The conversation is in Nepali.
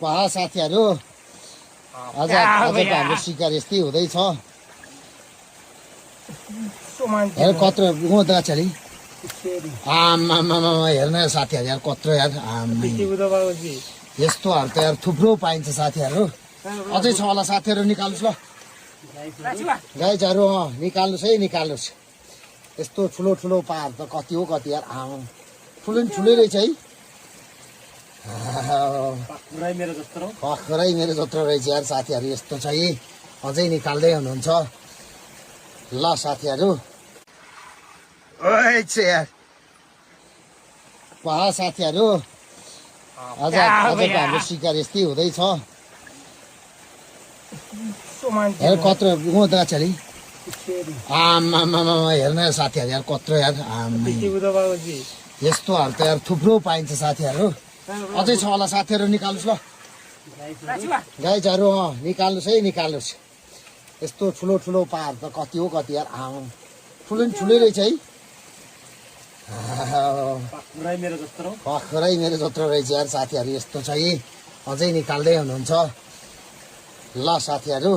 पहा साथीहरू आज आजको हाम्रो शिकार यस्तै हुँदैछ। हेर कत्रो दाछाली आमा हेर्न साथीहरू यार कत्रो यार यस्तोहरू त यार थुप्रो पाइन्छ साथीहरू। अझै छ होला साथीहरू निकाल्नुहोस् ल गाइजहरू निकाल्नुहोस् है निकाल्नुहोस्। यस्तो ठुलो ठुलो पाहाड त कति हो कति यार ठुलो नि ठुलै रहेछ है। पखरै मेरो जत्रो रहेछ यार साथीहरू। यस्तो छ है अझै निकाल्दै हुनुहुन्छ ल साथीहरू। पहा साथीहरू आज आजको हाम्रो शिकार यस्तै हुँदैछ। हेर कत्रो दाछाली आमा हेर्न साथीहरू यार कत्रो यार यस्तोहरू त यार थुप्रो पाइन्छ साथीहरू। अझै छ होला साथीहरू निकाल्नुहोस् ल गाइजहरू निकाल्नुहोस् है निकाल्नुहोस्। यस्तो ठुलो ठुलो पाहाड त कति हो कति यार ठुलो नि ठुलै रहेछ है। पखरै मेरो जत्रो रहेछ यार साथीहरू। यस्तो छ है अझै निकाल्दै हुनुहुन्छ ल साथीहरू।